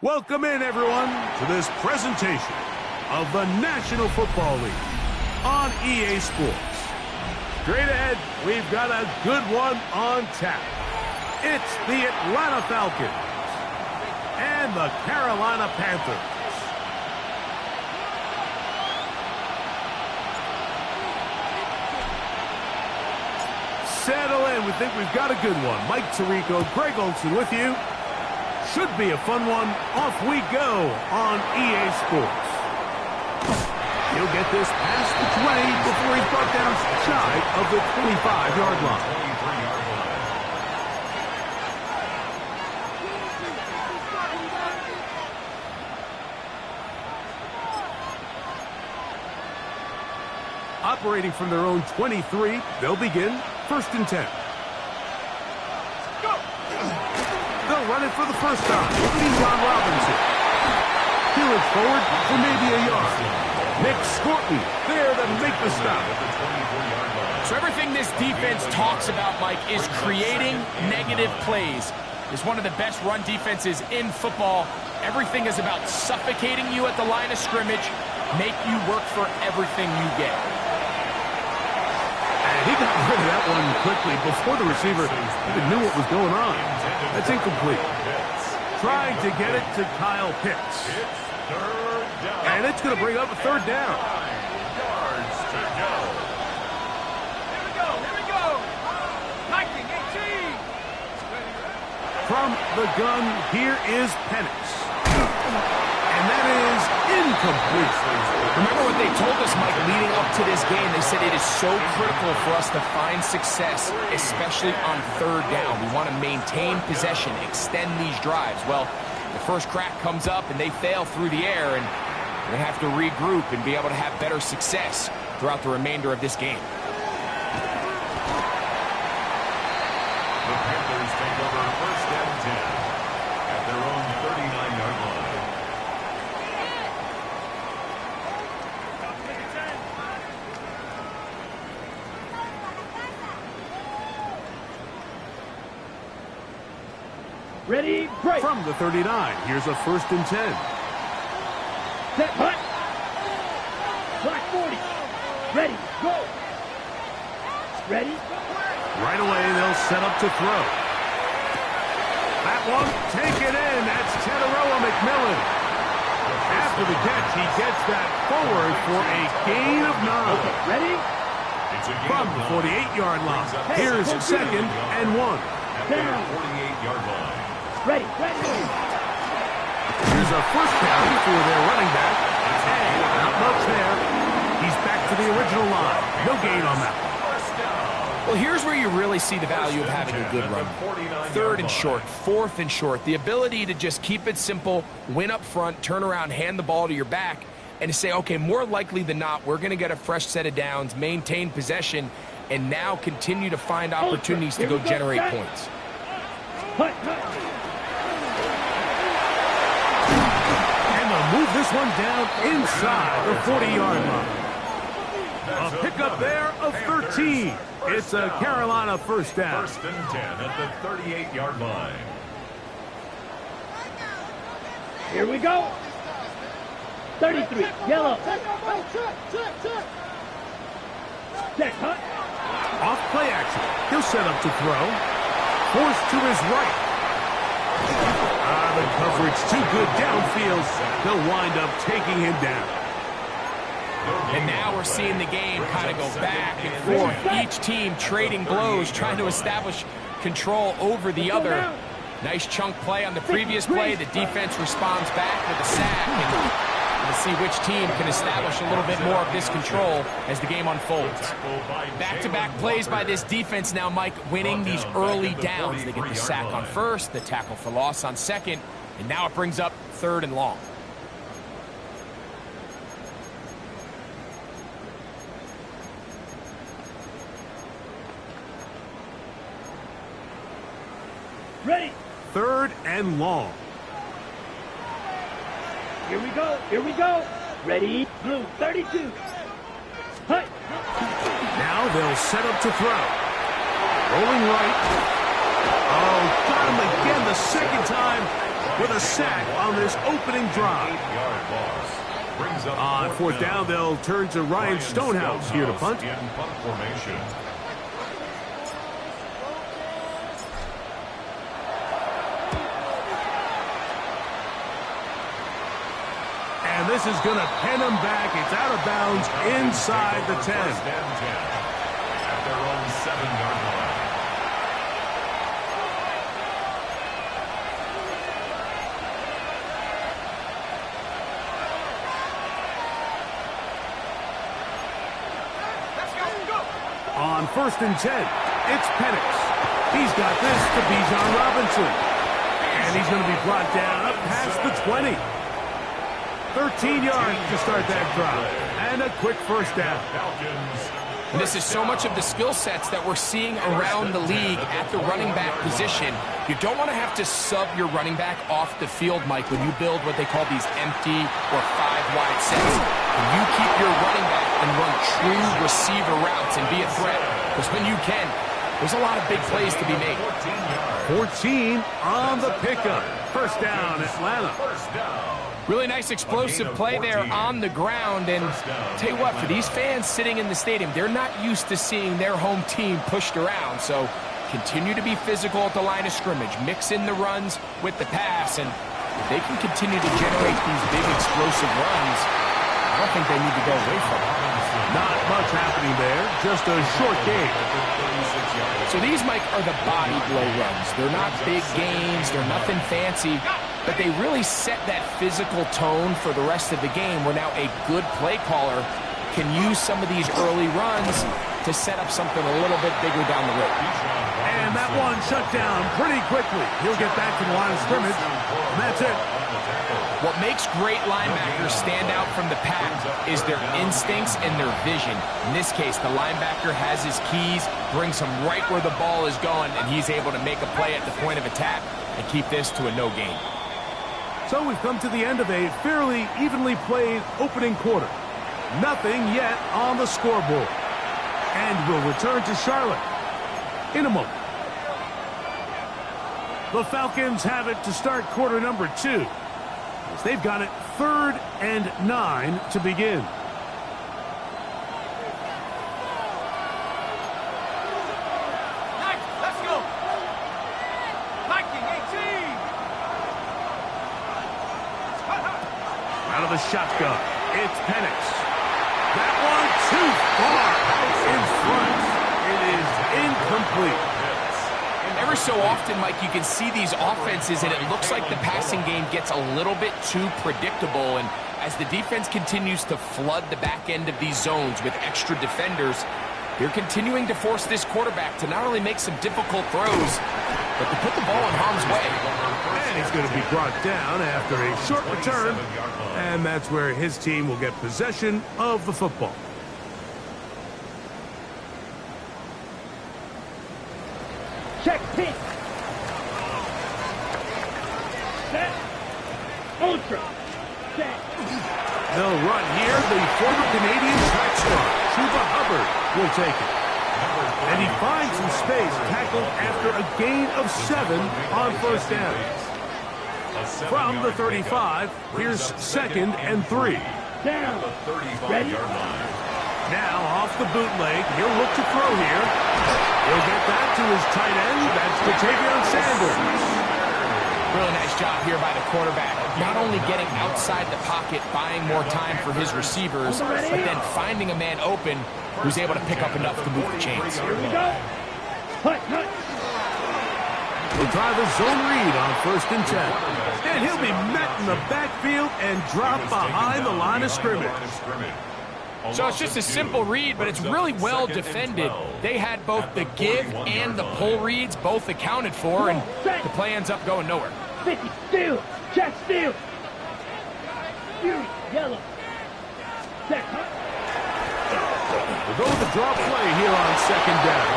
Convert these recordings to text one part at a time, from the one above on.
Welcome in, everyone, to this presentation of the National Football League on EA Sports. Straight ahead, we've got a good one on tap. It's the Atlanta Falcons and the Carolina Panthers. Settle in. We think we've got a good one. Mike Tirico, Greg Olson with you. Should be a fun one. Off we go on EA Sports. He'll get this past the 20 before he's brought down shy of the 25-yard line. Operating from their own 23, they'll begin 1st and 10. They'll run it for the first time. John Robinson. He'll it forward for maybe a yard. Nick Scorton there to make the stop. So everything this defense talks about, Mike, is creating negative plays. It's one of the best run defenses in football. Everything is about suffocating you at the line of scrimmage, make you work for everything you get. He got rid of that one quickly before the receiver even knew what was going on. That's incomplete. Trying to get it to Kyle Pitts. And it's going to bring up a 3rd down. Here we go. 19, 18. From the gun, here is Penix. And that is incomplete. Remember what they told us, Mike, leading up to this game? They said it is so critical for us to find success, especially on 3rd down. We want to maintain possession, extend these drives. Well, the first crack comes up and they fail through the air, and we're going to have to regroup and be able to have better success throughout the remainder of this game. The Panthers take over 1st and 10 at their own 39-yard line. Ready, break. From the 39, here's a 1st and 10. Set, hut. Black 40. Ready, go. Ready. Right away, they'll set up to throw. That one, take it in. That's Teteroa McMillan. After the catch, he gets that forward for a gain of 9. Okay, ready? From the 48-yard line, here's 2nd and 1. At their 48-yard line. Ready. Here's a 1st down for their running back. And not much there. He's back to the original line. No gain on that. Well, here's where you really see the value of having a good run. 3rd and short, 4th and short. The ability to just keep it simple, win up front, turn around, hand the ball to your back, and to say, okay, more likely than not, we're going to get a fresh set of downs, maintain possession, and now continue to find opportunities to go generate points. And they'll move this one down inside the 40-yard line. A pickup there of 13. It's a Carolina 1st down. 1st and 10 at the 38-yard line. Here we go. 33, yellow. Check, hut. Off play action. He'll set up to throw. Forced to his right. The coverage too good downfield. They'll wind up taking him down. And now we're seeing the game kind of go back and forth. Each team trading blows, trying to establish control over the other. Nice chunk play on the previous play. The defense responds back with a sack. And we'll see which team can establish a little bit more of this control as the game unfolds. Back-to-back plays by this defense now, Mike, winning these early downs. They get the sack on 1st, the tackle for loss on 2nd, and now it brings up 3rd and long. Ready. 3rd and long. Here we go. Ready, blue, 32. Hut. Now they'll set up to throw. Rolling right. Oh, got him again the second time with a sack on this opening drive. On fourth down, they'll turn to Ryan Stonehouse here to punt. In punt formation. And this is going to pin him back. It's out of bounds inside the 10. First and 10 at their own 7-yard line. On first and 10, it's Penix. He's got this to Bijan Robinson. And he's going to be brought down up past the 20. 13 yards to start that drive. And a quick first down. And this is so much of the skill sets that we're seeing around the league at the running back position. You don't want to have to sub your running back off the field, Mike, when you build what they call these empty or 5-wide sets. And you keep your running back and run true receiver routes and be a threat. Because when you can, there's a lot of big plays to be made. 14 on the pickup. First down, Atlanta. Really nice explosive play there on the ground. And tell you what, for these fans sitting in the stadium, they're not used to seeing their home team pushed around. So continue to be physical at the line of scrimmage. Mix in the runs with the pass. And if they can continue to generate these big explosive runs, I don't think they need to go away from it. Not much happening there. Just a short game. So these, Mike, are the body blow runs. They're not big gains. They're nothing fancy. But they really set that physical tone for the rest of the game where now a good play caller can use some of these early runs to set up something a little bit bigger down the road. And that one shut down pretty quickly. He'll get back to the line of scrimmage. And that's it. What makes great linebackers stand out from the pack is their instincts and their vision. In this case, the linebacker has his keys, brings him right where the ball is going, and he's able to make a play at the point of attack and keep this to a no gain. So we've come to the end of a fairly evenly played opening quarter. Nothing yet on the scoreboard. And we'll return to Charlotte in a moment. The Falcons have it to start quarter number 2. As they've got it 3rd and 9 to begin. Let's go. Viking 18. Out of the shotgun, it's Penix. That one too far out in front. It is incomplete. Ever so often, Mike, you can see these offenses, and it looks like the passing game gets a little bit too predictable. And as the defense continues to flood the back end of these zones with extra defenders, they're continuing to force this quarterback to not only make some difficult throws, but to put the ball in harm's way. And he's going to be brought down after a short return. And that's where his team will get possession of the football. Check pitch. Set. Ultra. Set. They'll run here. The former Canadian track star, Chuba Hubbard, will take it. And he finds some space, tackled after a gain of 7 on first down. From the 35, here's 2nd and 3. Down. Ready? Now off the bootleg, he'll look to throw here. He'll get that to his tight end. That's Ja'Tavion Sanders. Really nice job here by the quarterback. Not only getting outside the pocket, buying more time for his receivers, but then finding a man open who's able to pick up enough to move the chains. Here we go. Hut. He'll try the zone read on 1st and 10. And he'll be met in the backfield and dropped behind the line of scrimmage. So it's just a simple read, but it's really well defended. They had both the give and the pull reads both accounted for, and the play ends up going nowhere. 50. Steal. Check steal. Fury. Yellow. Set. We'll go with the draw play here on 2nd down.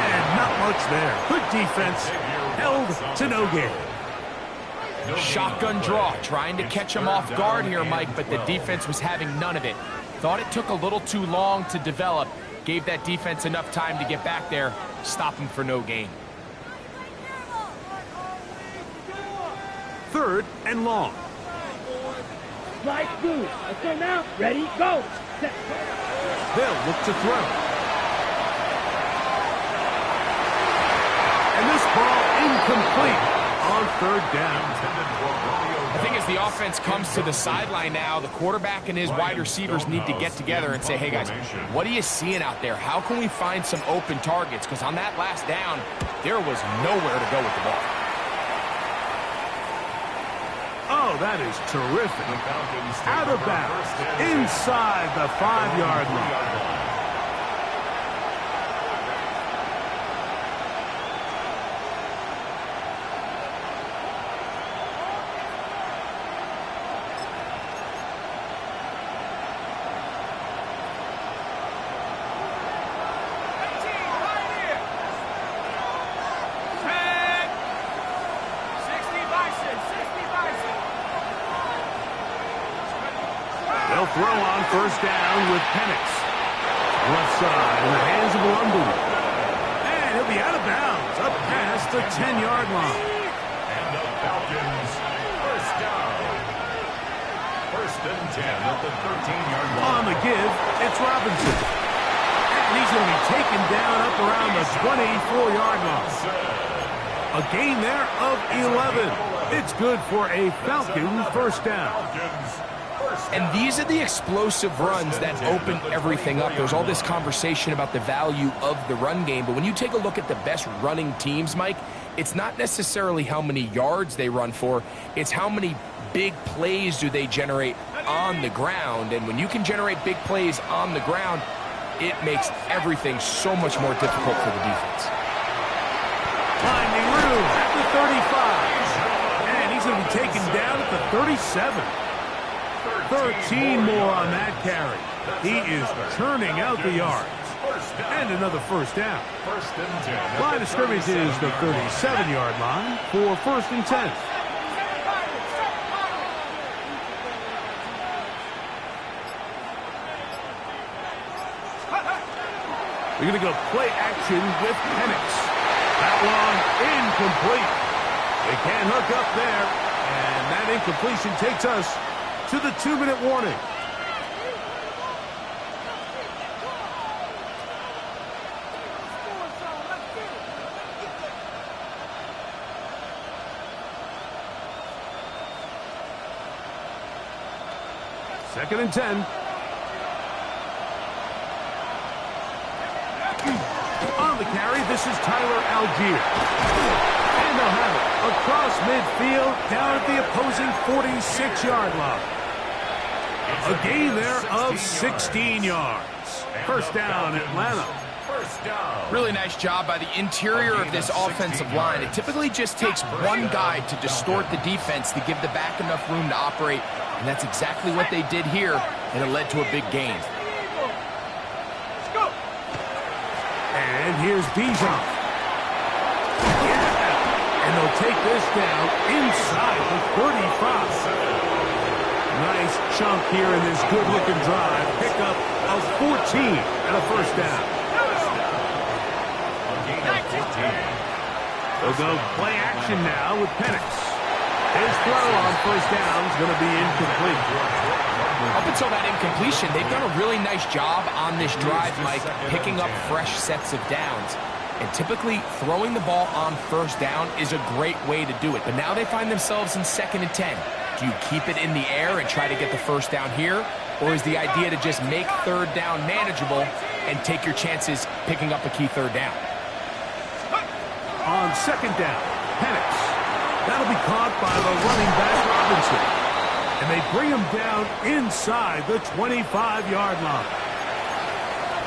And not much there. Good defense. Held to no gain. Shotgun draw, trying to catch him off guard here, Mike, but the defense was having none of it. Thought it took a little too long to develop. Gave that defense enough time to get back there. Stop him for no gain. 3rd and long. Slide through. Let's go now. Ready, go. Set. They'll look to throw. And this ball incomplete on 3rd down. I think as the offense comes to the sideline now, the quarterback and his wide receivers need to get together and say, hey guys, what are you seeing out there? How can we find some open targets? Because on that last down, there was nowhere to go with the ball. Oh, that is terrific. Out of bounds, inside the 5-yard line. They'll throw on 1st down with Penix. Left side in the hands of Lumberman. And he'll be out of bounds, up past the 10-yard line. And the Falcons, 1st down. 1st and 10 at the 13-yard line. On the give, it's Robinson. And he's going to be taken down up around the 24-yard line. A gain there of 11. It's good for a Falcon 1st down. And these are the explosive runs that open everything up. There's all this conversation about the value of the run game, but when you take a look at the best running teams, Mike, it's not necessarily how many yards they run for, it's how many big plays do they generate on the ground. And when you can generate big plays on the ground, it makes everything so much more difficult for the defense. Finding room at the 35. And he's going to be taken down at the 37. 13 more on that carry. He is turning out the yards. And another 1st down. Line of scrimmage is the 37-yard line for 1st and 10. We're going to go play action with Penix. That one incomplete. They can't hook up there. And that incompletion takes us to the 2-minute warning. Second and 10. On the carry, this is Tyler Algier. And they'll have it across midfield down at the opposing 46-yard line. A gain there of 16 yards. 1st down, Atlanta. Really nice job by the interior of this offensive line. It typically just takes one guy to distort the defense to give the back enough room to operate, and that's exactly what they did here, and it led to a big gain. And here's Bijan. Yeah. And they'll take this down inside the 35. Nice chunk here in this good-looking drive. Pick up of 14 and a 1st down. They'll go play action now with Penix. His throw on 1st down is going to be incomplete. Up until that incompletion, they've done a really nice job on this drive, Mike, picking up fresh sets of downs. And typically, throwing the ball on 1st down is a great way to do it. But now they find themselves in 2nd and 10. Do you keep it in the air and try to get the 1st down here? Or is the idea to just make 3rd down manageable and take your chances picking up a key 3rd down? On 2nd down, Penix. That'll be caught by the running back Robinson. And they bring him down inside the 25-yard line.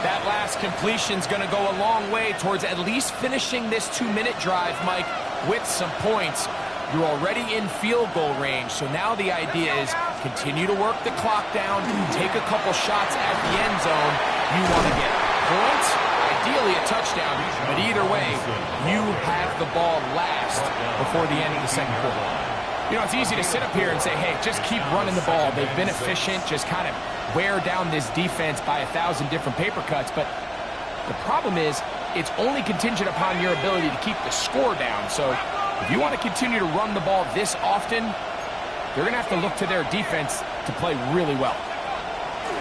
That last completion's going to go a long way towards at least finishing this 2-minute drive, Mike, with some points. You're already in field goal range, so now the idea is continue to work the clock down, take a couple shots at the end zone. You want to get points, ideally a touchdown, but either way, you have the ball last before the end of the 2nd quarter. You know, it's easy to sit up here and say, hey, just keep running the ball. They've been efficient, just kind of wear down this defense by 1,000 different paper cuts, but the problem is it's only contingent upon your ability to keep the score down. So If you want to continue to run the ball this often, they're going to have to look to their defense to play really well.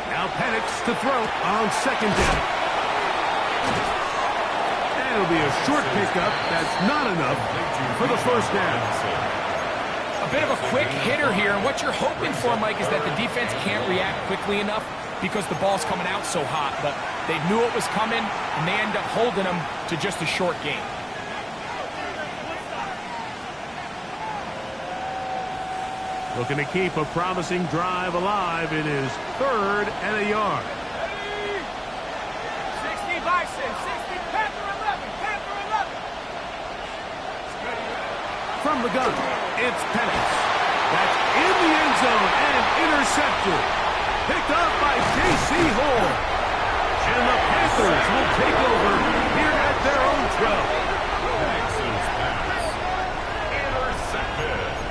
Now Penix to throw on second down. And it'll be a short pickup. That's not enough for the first down. A bit of a quick hitter here, and what you're hoping for, Mike, is that the defense can't react quickly enough because the ball's coming out so hot. But they knew it was coming, and they end up holding them to just a short gain. Looking to keep a promising drive alive. It is 3rd and a yard. 60 Bison, 60 Panther 11, Panther 11. From the gun, it's Penix. That's in the end zone and intercepted. Picked up by J.C. Horn. And the Panthers will take over here at their own 12. Penix's pass. Intercepted.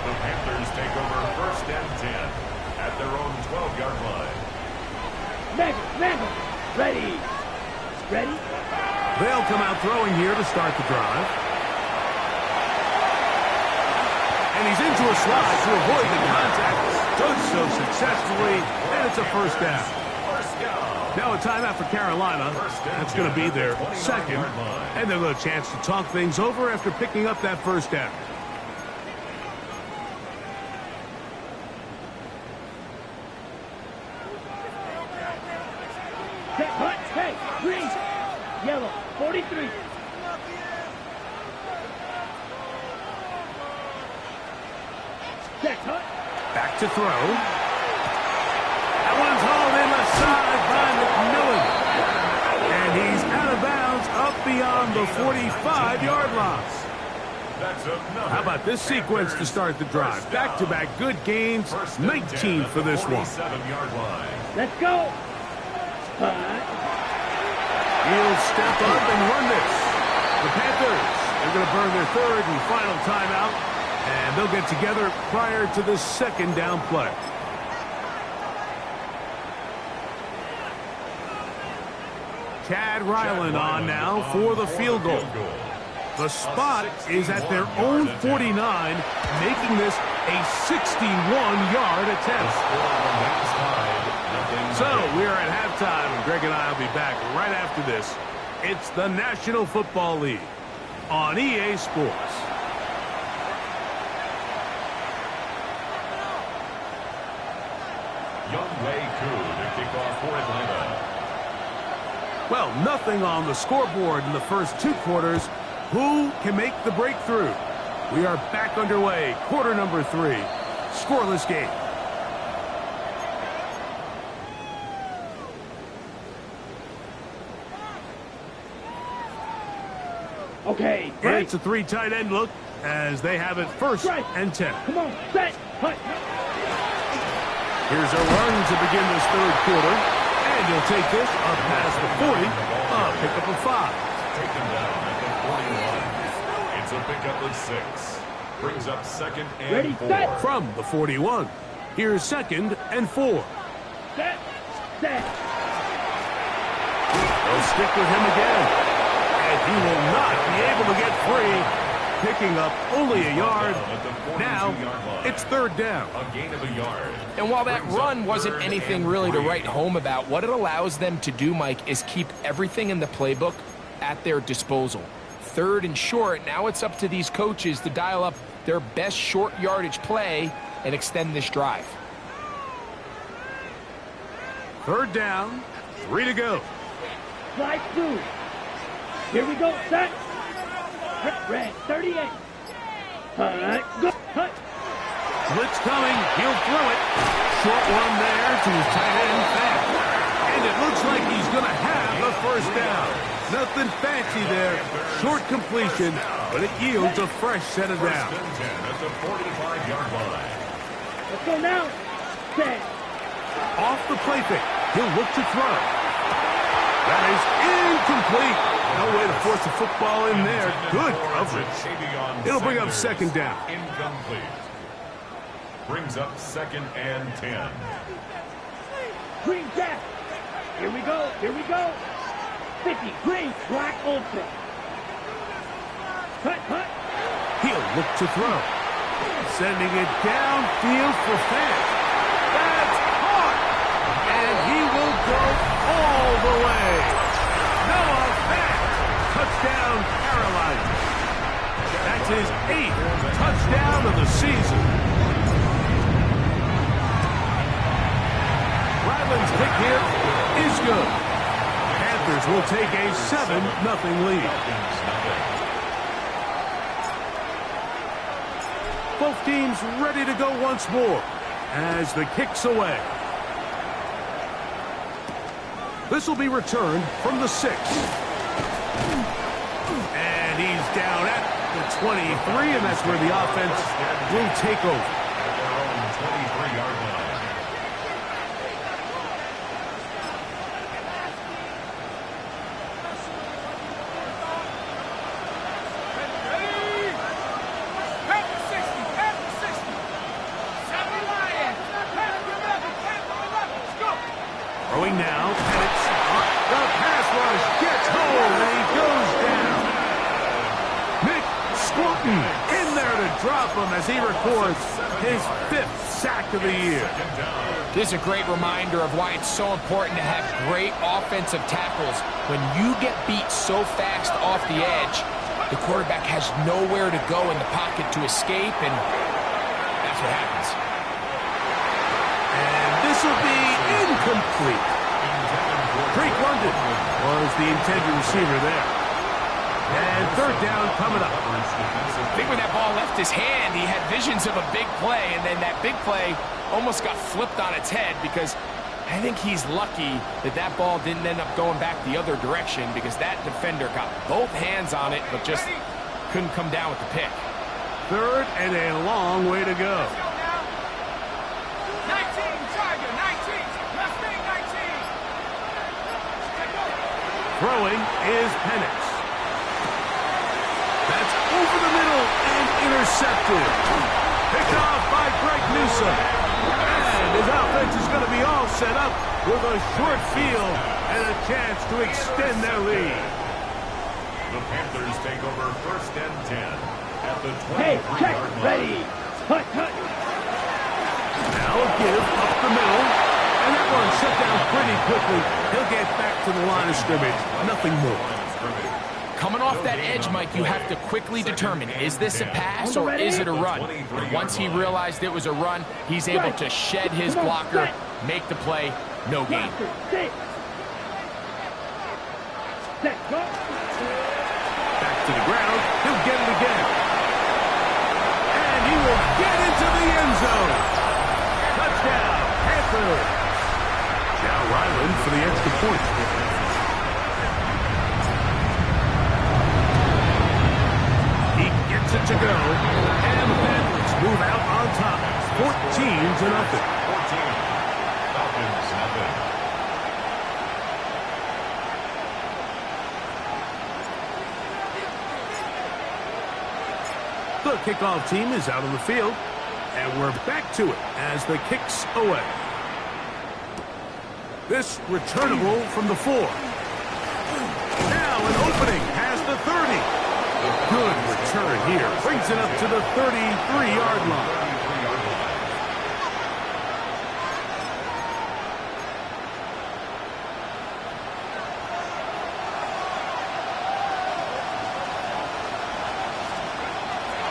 The Panthers take over 1st and 10 at their own 12-yard line. Madden, ready. Ready? They'll come out throwing here to start the drive. And he's into a slide to avoid the contact. Does so successfully, and it's a first down. Now a timeout for Carolina. That's going to be their 2nd. And they'll have a chance to talk things over after picking up that first down. Hey, green, yellow, 43. Set, hut. Back to throw. That one's hauled in the side by McMillan. And he's out of bounds up beyond the 45-yard line. How about this sequence to start the drive? Back-to-back good gains, 19 for this one. Let's go. He'll step up and run this. The Panthers are going to burn their 3rd and final timeout, and they'll get together prior to the 2nd down play. Chad Ryland on now for the field goal. The spot is at their own 49, making this a 61-yard attempt. So we are at halftime, and Greg and I will be back right after this. It's the National Football League on EA Sports. Youngway Koo to kick off for Atlanta. Well, nothing on the scoreboard in the first 2 quarters. Who can make the breakthrough? We are back underway. Quarter number 3. Scoreless game. Okay, And it's a 3 tight end look as they have it 1st and 10. Come on, set, hut. Here's a run to begin this 3rd quarter. And he'll take this up past the 40. Pickup of 5. Taken down at the 41. It's a pickup of 6. Brings up 2nd and Ready, 4. set. From the 41. Here's 2nd and 4. Set, set. They'll stick with him again. And he will not be able to get free. Picking up only a yard. Now it's 3rd down. A gain of a yard. And while that run wasn't anything really to write home about, what it allows them to do, Mike, is keep everything in the playbook at their disposal. 3rd and short, now it's up to these coaches to dial up their best short yardage play and extend this drive. 3rd down, 3 to go. Slide through. Here we go, set. Red, 38. Hut, go, hut. Blitz coming, he'll throw it. Short one there to his tight end, Fat. And it looks like he's going to have the 1st down. Nothing fancy there. Short completion, but it yields a fresh set of downs. At the 45-yard line. Let's go now. Set. Off the play fake, he'll look to throw. That is incomplete. No way to force the football in there. Good coverage. It'll bring up 2nd down. Incomplete. Brings up 2nd and 10. Green jack. Here we go. Here we go. 50. Green. Black ultra. Hut, hut. look to throw. Sending it downfield for fans. That's caught. And he will go all the way. Noah Fant. Touchdown, Carolina. That's his 8th touchdown of the season. Ryland's kick here is good. Panthers will take a 7-0 lead. Both teams ready to go once more as the kick's away. This will be returned from the 6. And he's down at the 23, and that's where the offense will take over. At their own 23-yard line. Throwing now, and it's the pass rush gets home, and he goes down. Nick Scruton in there to drop him as he records his 5th sack of the year. This is a great reminder of why it's so important to have great offensive tackles. When you get beat so fast off the edge, the quarterback has nowhere to go in the pocket to escape, and that's what happens. And this will be incomplete. Drake London was the intended receiver there. And 3rd down coming up. I think when that ball left his hand, he had visions of a big play, and then that big play almost got flipped on its head, because I think he's lucky that that ball didn't end up going back the other direction, because that defender got both hands on it but just couldn't come down with the pick. 3rd and a long way to go. Throwing is Penix. That's over the middle and intercepted. Picked off by Greg Newsome. And his offense is going to be all set up with a short field and a chance to extend their lead. The Panthers take over 1st and 10 at the 23-yard Hey, check, line. ready. Hut, hut. Now a give up the middle. And that one shut down pretty quickly. He'll get back to the line of scrimmage. Nothing more. Coming off that edge, Mike, you have to quickly determine, is this a pass or is it a run? Once he realized it was a run, he's able to shed his blocker, make the play, no gain. Set, go. Back to the ground. He'll get it again. And he will get into the end zone. Touchdown, Panthers. Now Ryland for the extra point. He gets it to go. And the Panthers move out on top. 14-0. 14. Falcons, nothing. The kickoff team is out on the field. And we're back to it as the kick's away. This returnable from the 4. Now an opening past the 30. A good return here. Brings it up to the 33-yard line.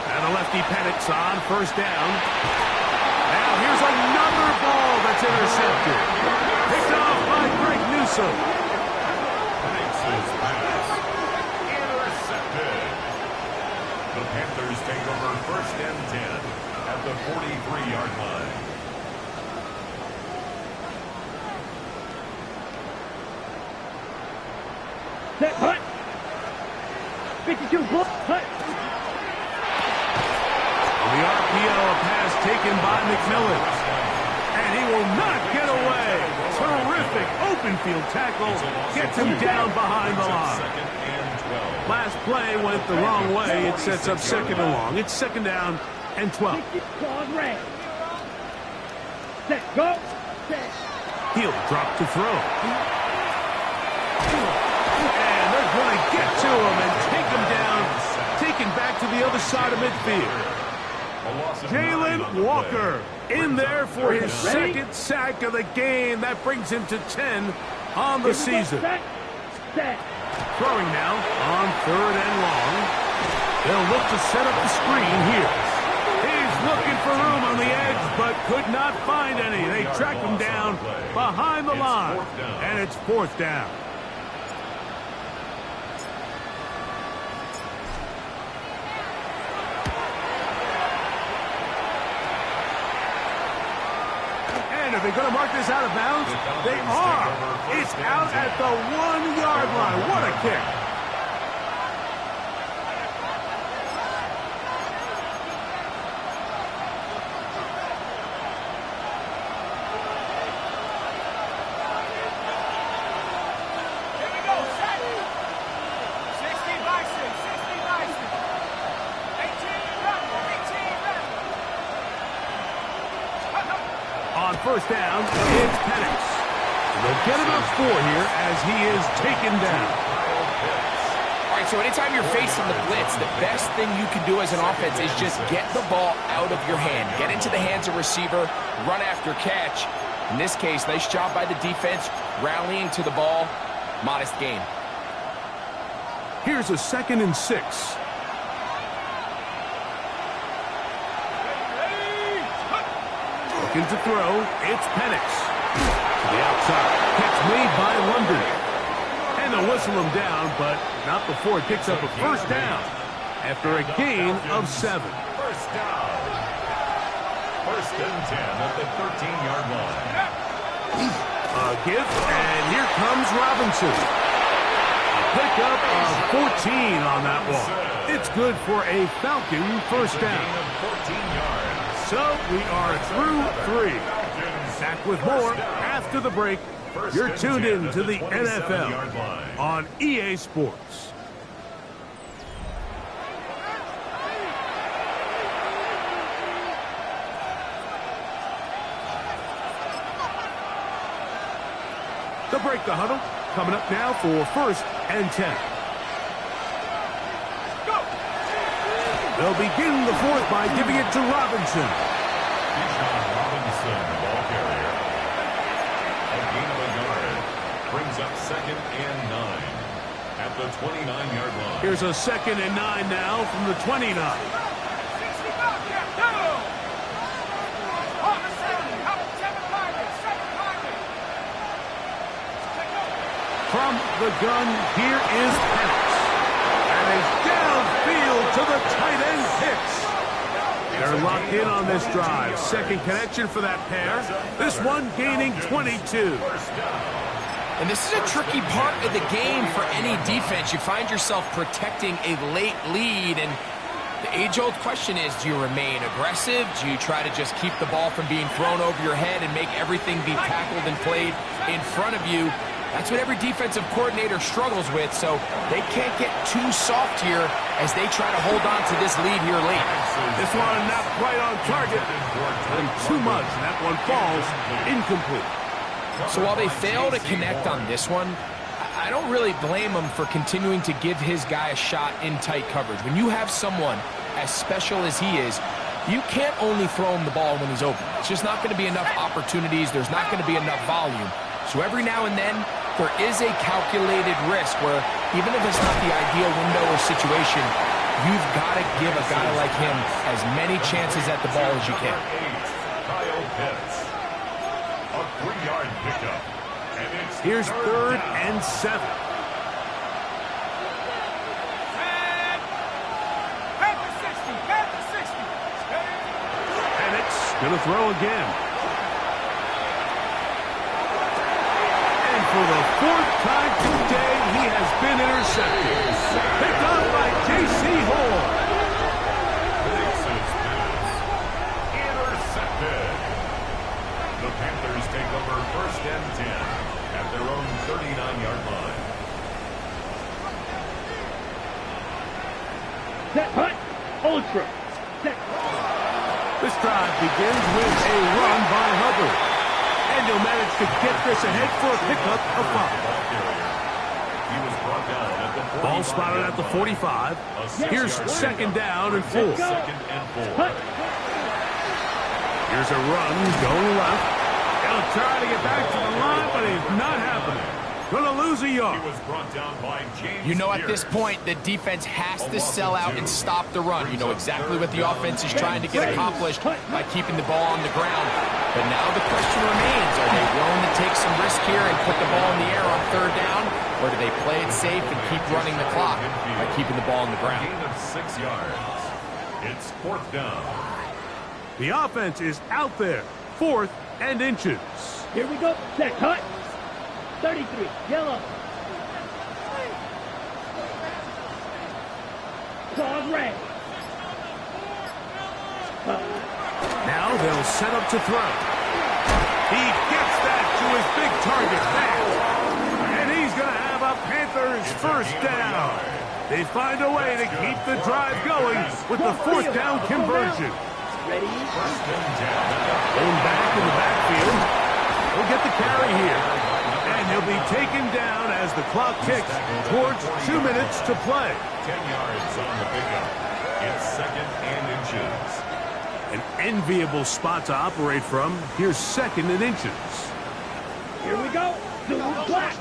And the lefty Penix on 1st down. Now here's another ball that's intercepted. Picked off by Greg Newsome. Penix's pass intercepted. The Panthers take over 1st and 10 at the 43-yard line. Set, hut. 52, block, hut. On the RPO, a pass taken by McMillan. And he will not get away. Terrific open field tackle. Gets him down behind the line. 2nd and 12. Last play went the wrong way. It sets up 2nd and long. It's 2nd down and 12. Claws red. Set, go. Set. He'll drop to throw. And they're going to get to him and take him down. Taken back to the other the side of midfield. Jalen Walker in there for his second sack of the game. That brings him to 10 on the season. Throwing now on 3rd and long. They'll look to set up the screen here. He's looking for room on the edge, but could not find any. They track him down behind the line, and it's 4th down. And are they going to mark this out of bounds? They are. It's out at the 1-yard line. What a kick. On 1st down, it's Penix. They'll get him up 4 here as he is taken down. All right, so anytime you're facing the blitz, the best thing you can do as an offense is just get the ball out of your hand. Get into the hands of receiver, run after catch. In this case, nice job by the defense, rallying to the ball. Modest gain. Here's a 2nd and 6. Looking to throw, it's Penix. To the outside, catch made by London. And they'll whistle him down, but not before he picks up a 1st down after a gain of 7. 1st down. 1st and 10 at the 13-yard line. A give, and here comes Robinson. A pickup of 14 on that one. It's good for a Falcon 1st down. 14 yards. So we are through 3. Back with more after the break. You're tuned in to the NFL on EA Sports. The break, the huddle, coming up now for 1st and 10. They'll begin the 4th by giving it to Robinson. Robinson, the ball carrier. A gain of a yard. Brings up 2nd and 9 at the 29-yard line. Here's a 2nd and 9 now from the 29. From the gun, here is Penix. And it's downfield to the tight end Hicks. They're locked in on this drive. 2nd connection for that pair. This one gaining 22. And this is a tricky part of the game for any defense. You find yourself protecting a late lead, and the age-old question is, do you remain aggressive? Do you try to just keep the ball from being thrown over your head and make everything be tackled and played in front of you? That's what every defensive coordinator struggles with, so they can't get too soft here as they try to hold on to this lead here late. This one not quite on target, and too much. That one falls incomplete. So while they fail to connect on this one, I don't really blame him for continuing to give his guy a shot in tight coverage. When you have someone as special as he is, you can't only throw him the ball when he's open. It's just not going to be enough opportunities. There's not going to be enough volume. So every now and then, there is a calculated risk where even if it's not the ideal window or situation, you've got to give a guy like him as many chances at the ball as you can. Kyle Pitts. A 3-yard pickup. And it's Here's 3rd and 7. Penix going to throw again. For the 4th time today, he has been intercepted. Picked up by J.C. Horn. Intercepted. The Panthers take over 1st and 10 at their own 39-yard line. Set, hut, ultra. Set. This drive begins with a run by Hubbard. And he'll manage to get this ahead for a pickup of 5. He was brought down at the Ball Ball spotted at the 45. Here's second down and 4. Here's a run going left. He'll try to get back to the line, but he's not happening. Going to lose a yard. You know, at this point, the defense has to sell out and stop the run. You know exactly what the offense is trying to get accomplished by keeping the ball on the ground. But now the question remains, are they willing to take some risk here and put the ball in the air on third down? Or do they play it safe and keep running the clock by keeping the ball on the ground? Gain of 6 yards. It's 4th down. The offense is out there. 4th and inches. Here we go. Set. Cut. 33. Yellow. Claws red. Now they'll set up to throw. He gets that to his big target fast. And he's going to have a Panthers first down. They find a way to keep the drive going with the 4th down conversion. Ready? Going back in the backfield. He'll get the carry here. And he'll be taken down as the clock ticks towards 2 minutes to play. 10 yards on the pickup. It's 2nd and inches. An enviable spot to operate from. Here's 2nd and inches. Here we go. Zulu black.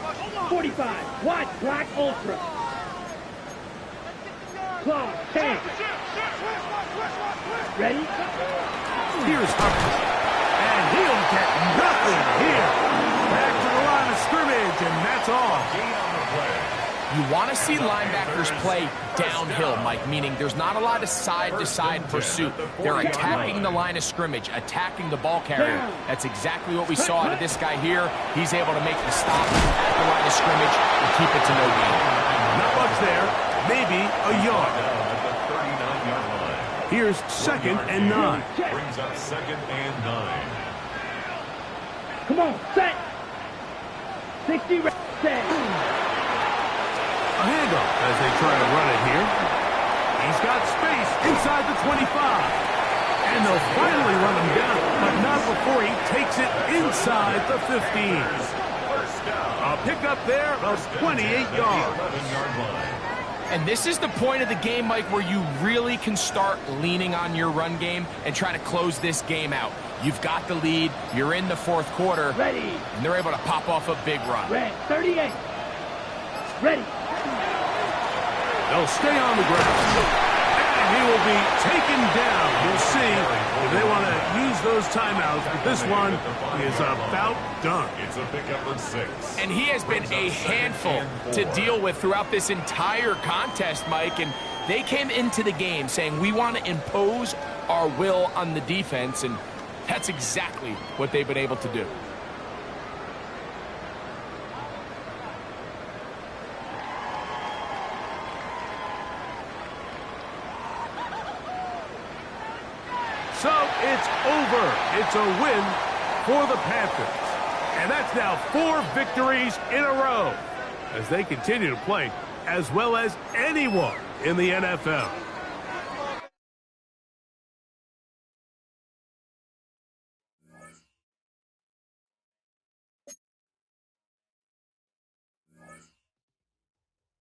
45. Watch black ultra. Claw. 10. Ready? Here's Hubbard. And he'll get nothing here. Back to the line of scrimmage, and that's all. Gain on the play. You want to see linebackers play downhill, Mike, meaning there's not a lot of side-to-side pursuit. They're attacking the line of scrimmage, attacking the ball carrier. That's exactly what we saw out of this guy here. He's able to make the stop at the line of scrimmage and keep it to no gain. Not much there. Maybe a yard. At the 39-yard line. Here's 2nd and 9. Brings up 2nd and 9. Come on. Set. 60. Set. A handoff as they try to run it here. He's got space inside the 25. And they'll finally run him down, but not before he takes it inside the 15. A pickup there of 28 yards. 11-yard line. And this is the point of the game, Mike, where you really can start leaning on your run game and try to close this game out. You've got the lead. You're in the 4th quarter. Ready. And they're able to pop off a big run. Red. 38. Ready. They'll stay on the ground. And he will be taken down. We'll see if they want to use those timeouts. But this one is about done. It's a pickup of 6. And he has been a handful to deal with throughout this entire contest, Mike. And they came into the game saying, we want to impose our will on the defense. And that's exactly what they've been able to do. So it's over. It's a win for the Panthers. And that's now 4 victories in a row as they continue to play as well as anyone in the NFL.